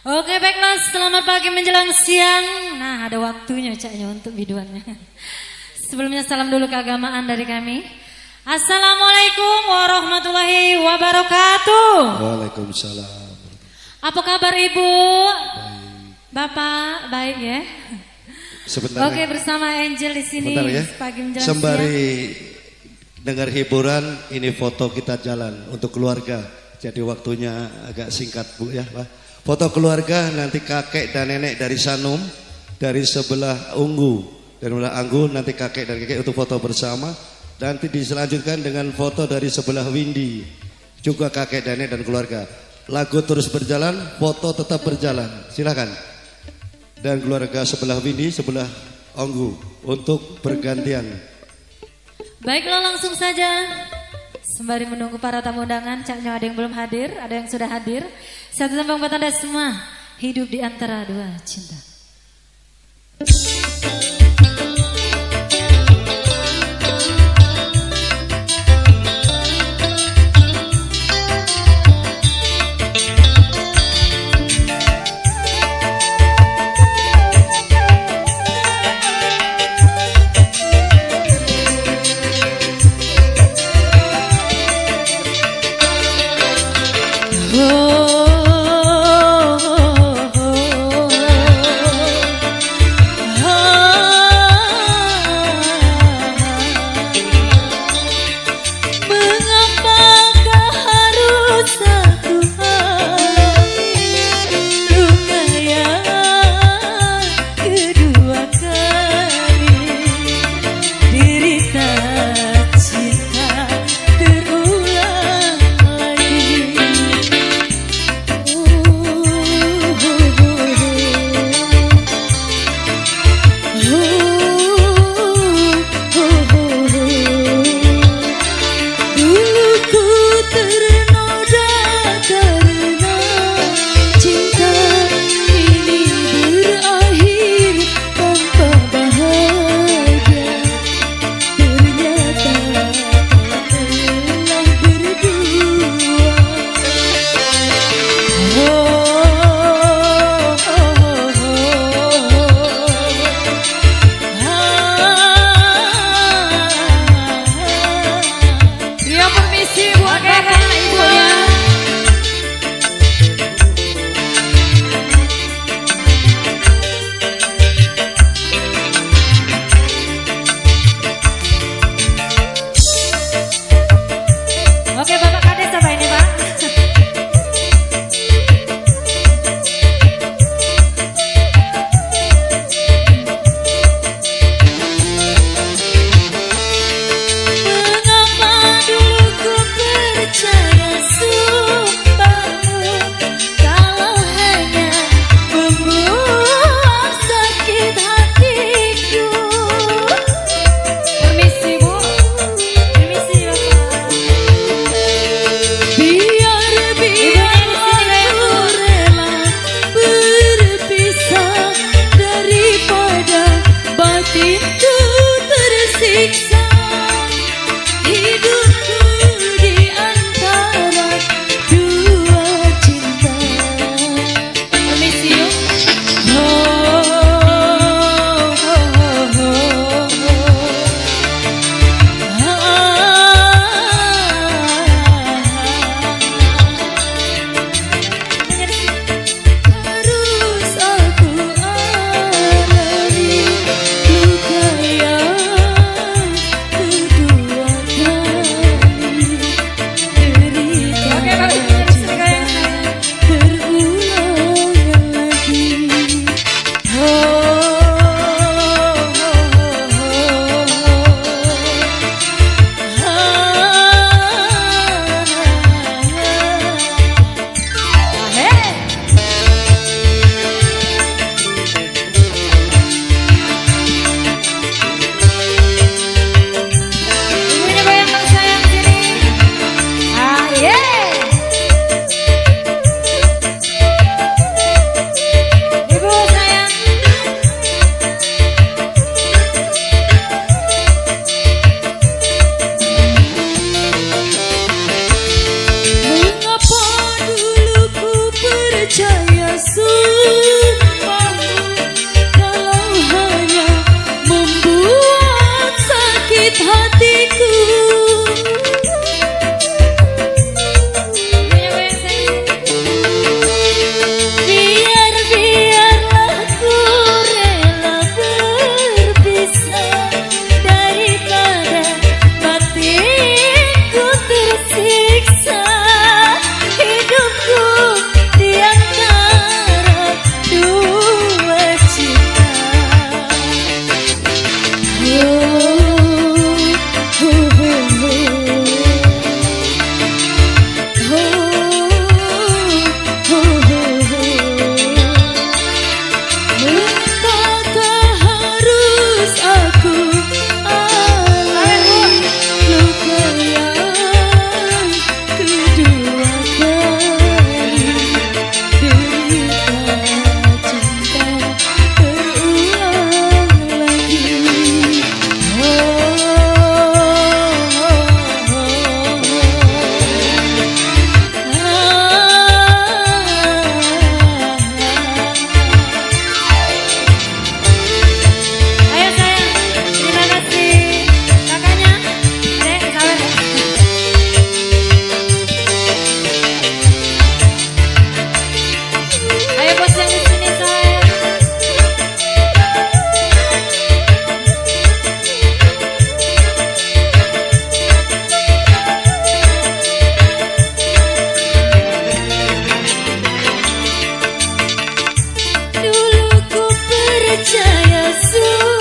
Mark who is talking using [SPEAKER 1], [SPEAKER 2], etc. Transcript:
[SPEAKER 1] Oke baiklah, selamat pagi menjelang siang. Nah ada waktunya caknya untuk biduannya. Sebelumnya salam dulu keagamaan dari kami. Assalamualaikum warahmatullahi wabarakatuh.
[SPEAKER 2] Waalaikumsalam.
[SPEAKER 1] Apa kabar Ibu?
[SPEAKER 2] Baik.
[SPEAKER 1] Bapak baik ya.
[SPEAKER 2] Sebentar.
[SPEAKER 1] Oke bersama Angel di sini
[SPEAKER 2] ya.
[SPEAKER 1] pagi menjelang
[SPEAKER 2] Sembari
[SPEAKER 1] siang.
[SPEAKER 2] dengar hiburan, ini foto kita jalan untuk keluarga. Jadi waktunya agak singkat Bu ya, Pak. Foto keluarga nanti kakek dan nenek dari Sanum, dari sebelah Ungu, dari sebelah Anggu nanti kakek dan kakek untuk foto bersama. Nanti diselanjutkan dengan foto dari sebelah Windy, juga kakek dan nenek dan keluarga. Lagu terus berjalan, foto tetap berjalan. Silakan. Dan keluarga sebelah Windy, sebelah Anggu untuk bergantian.
[SPEAKER 1] Baiklah langsung saja. Sembari menunggu para tamu undangan, caknya ada yang belum hadir, ada yang sudah hadir. Satu tembang buat Anda semua, hidup di antara dua cinta. asu